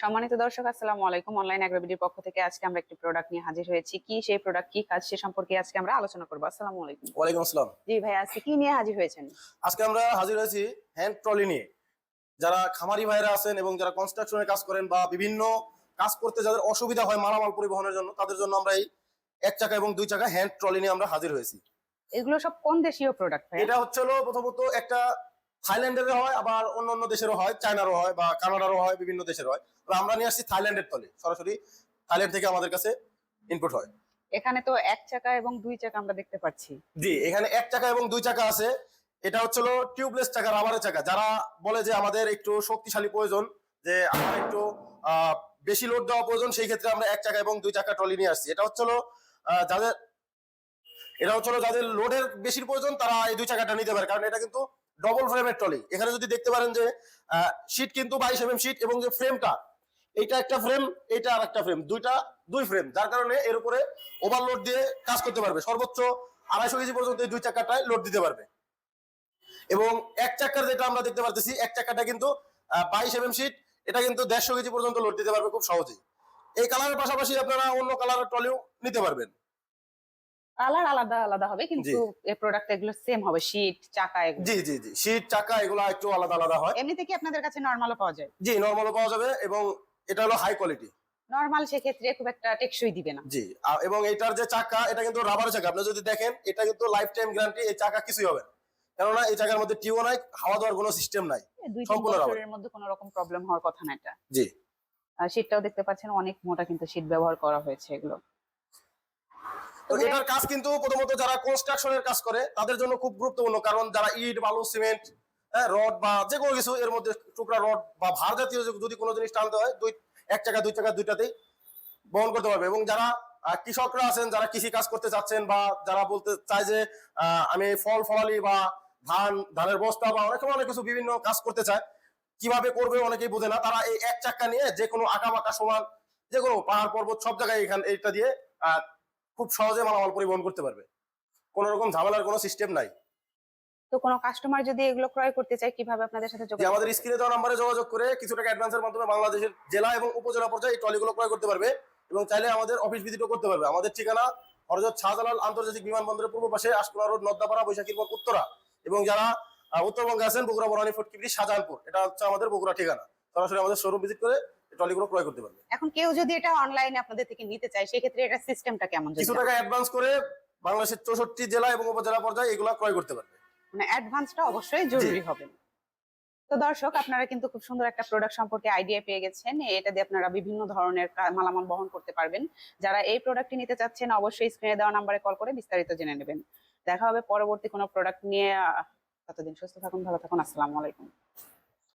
সম্মানিত দর্শক, আসসালামু আলাইকুম। অনলাইন এগ্রোবিডির পক্ষ থেকে আজকে আমরা একটি প্রোডাক্ট নিয়ে হাজির হয়েছি। কি সেই প্রোডাক্ট, কি কাজ, সে সম্পর্কে আজকে আমরা আলোচনা করবো। আসসালামু আলাইকুম। ওয়ালাইকুম আসসালাম। জি ভাই, আজকে কি নিয়ে হাজির হয়েছেন? আজকে আমরা হাজির হয়েছি হ্যান্ড ট্রলি নিয়ে। যারা খামারি ভাইরা আছেন এবং যারা কনস্ট্রাকশনের কাজ করেন বা বিভিন্ন কাজ করতে যাদের অসুবিধা হয় মালামাল পরিবহনের জন্য, তাদের জন্য আমরা এই এক চাকা এবং দুই চাকা হ্যান্ড ট্রলি নিয়ে আমরা হাজির হয়েছি। এগুলো সব কোন দেশীয় প্রোডাক্ট ভাই? এটা হচ্ছে প্রথমত একটা থাইল্যান্ডের হয়, আবার অন্য দেশেরও হয়, চায়নারও হয় বা কানাডারও হয়, বিভিন্ন দেশের হয়। তো আমরা নিয়ে আসছি থাইল্যান্ডের ট্রলি, সরাসরি থাইল্যান্ড থেকে আমাদের কাছে ইনপুট হয়। এখানে তো এক চাকা এবং দুই চাকা আমরা দেখতে পাচ্ছি। জি, এখানে এক চাকা এবং দুই চাকা আছে। এটা হচ্ছে টিউবলেস চাকা, রাবারের চাকা। যারা বলে যে আমাদের একটু শক্তিশালী প্রয়োজন, যে আমার একটু বেশি লোড দেওয়া প্রয়োজন, সেই ক্ষেত্রে আমরা এক চাকা এবং দুই চাকা ট্রলি নিয়ে আসছি। এটা হচ্ছে যাদের লোডের বেশি প্রয়োজন, তারা এই দুই চাকাটা নিতে পারে, কারণ এটা কিন্তু ডবল ফ্রেমের ট্রলি। এখানে যদি দেখতে পারেন যে শীট কিন্তু 22 mm শীট, এবং যে ফ্রেমটা, এইটা একটা ফ্রেম, এইটা আর একটা ফ্রেম, দুই ফ্রেম, যার কারণে এর উপরে ওভারলোড দিয়ে কাজ করতে পারবে। সর্বোচ্চ 250 কেজি পর্যন্ত এই দুই চাকাটায় লোড দিতে পারবে। এবং এক চাকার যেটা আমরা দেখতে পারতেছি, এক চাকাটা কিন্তু 22 mm শীট, এটা কিন্তু 150 কেজি পর্যন্ত লোড দিতে পারবে খুব সহজেই। এই কালারের পাশাপাশি আপনারা অন্য কালারের ট্রলিও নিতে পারবেন। কালার আলাদা আলাদা হবে, কিন্তু এই প্রোডাক্ট এগুলো সেম হবে। শীট, চাকা এগুলো। জি জি জি, শীট, চাকা এগুলো একটু আলাদা আলাদা হয়। এমনিতে কি আপনাদের কাছে নরমালও পাওয়া যায়? জি, নরমালও পাওয়া যাবে, এবং এটা হলো হাই কোয়ালিটি। নরমাল সেক্ষেত্রে খুব একটা টেকসই দিবে না। জি, এবং এটার যে চাকা, এটা কিন্তু রাবারের চাকা। আপনি যদি দেখেন, এটা কিন্তু লাইফ টাইম গ্যারান্টি, এই চাকা কিছুই হবে না। কেননা এই চাকার মধ্যে টিউব নাই, হাওয়া দেওয়ার কোনো সিস্টেম নাই, সম্পূর্ণ রাবার। এর মধ্যে কোনো রকম প্রবলেম হওয়ার কথা না এটা। জি, শীটটাও দেখতে পাচ্ছেন অনেক মোটা, কিন্তু শীট ব্যবহার করা হয়েছে এগুলো। তো এটার কাজ কিন্তু প্রথমত যারা কনস্ট্রাকশনের কাজ করে তাদের জন্য খুব গুরুত্বপূর্ণ, কারণ যারা ইট, বালু, সিমেন্ট, রড বা যে কোনো কিছু, এর মধ্যে টুকরা রড বা ভার জাতীয় যদি কোনো জিনিস টানতে হয়, এক চাকা দুই চাকা দুইটাতেই বহন করতে পারবে। এবং যারা কৃষকরা আছেন, যারা কৃষি কাজ করতে চাচ্ছেন, বা যারা বলতে চায় যে আমি ফলালি বা ধানের বস্তা বা অনেক কিছু বিভিন্ন কাজ করতে চায়, কিভাবে করবে অনেকেই বোঝে না, তারা এই এক চাকা নিয়ে যে কোনো আঁকা বাঁকা সমান, যে কোনো পাহাড় পর্বত সব জায়গায় এটা দিয়ে খুব সহজে মালামাল পরিবহন করতে পারবে। কোন রকম ঝামেলার কোনো সিস্টেম নাই। তো কোনো কাস্টমার যদি এগুলো ক্রয় করতে চায়, কিভাবে আপনাদের সাথে যোগাযোগ? আমাদের স্ক্রিনে দেওয়া নম্বরে যোগাযোগ করে কিছু টাকা অ্যাডভান্সের মাধ্যমে বাংলাদেশের জেলা এবং উপজেলা পর্যায়ে এই ট্রলিগুলো ক্রয় করতে পারবে, এবং চাইলে আমাদের অফিস ভিজিটও করতে পারবে। আমাদের ঠিকানা হযরত শাহজালাল আন্তর্জাতিক বিমানবন্দরের পূর্ব পাশে, আশকুরা রোড, নদ্দাপাড়া, বৈশাখীর মোড়, উত্তরা। এবং যারা উত্তরবঙ্গে আছেন, বগুড়া, বনানী, ফটকিবিড়ি, শাহজাহানপুর, এটা হচ্ছে আমাদের বগুড়া ঠিকানা। সরাসরি আমাদের শোরুম ভিজিট করে এই ট্রলিগুলো ক্রয় করতে পারবে। এখন কেউ যদি এটা অনলাইনে আপনাদের থেকে নিতে চায়, সেক্ষেত্রে এটা সিস্টেমটা কেমন? কিছু টাকা অ্যাডভান্স করে বাংলাদেশের 64 জেলা এবং উপজেলা পর্যায়ে এগুলা ক্রয় করতে পারবে। মানে অ্যাডভান্সটা অবশ্যই জরুরি হবে। তো দর্শক, আপনারা কিন্তু খুব সুন্দর একটা প্রোডাক্ট সম্পর্কে আইডিয়া পেয়ে গেছেন। এটা দিয়ে আপনারা বিভিন্ন ধরনের মালামাল বহন করতে পারবেন। যারা এই প্রোডাক্টটি নিতে চাচ্ছেন, অবশ্যই স্ক্রিনে দেওয়া নম্বরে কল করে বিস্তারিত জেনে নেবেন। দেখা হবে পরবর্তী কোনো প্রোডাক্ট নিয়ে। ততদিন সুস্থ থাকুন, ভালো থাকুন। আসসালামু আলাইকুম।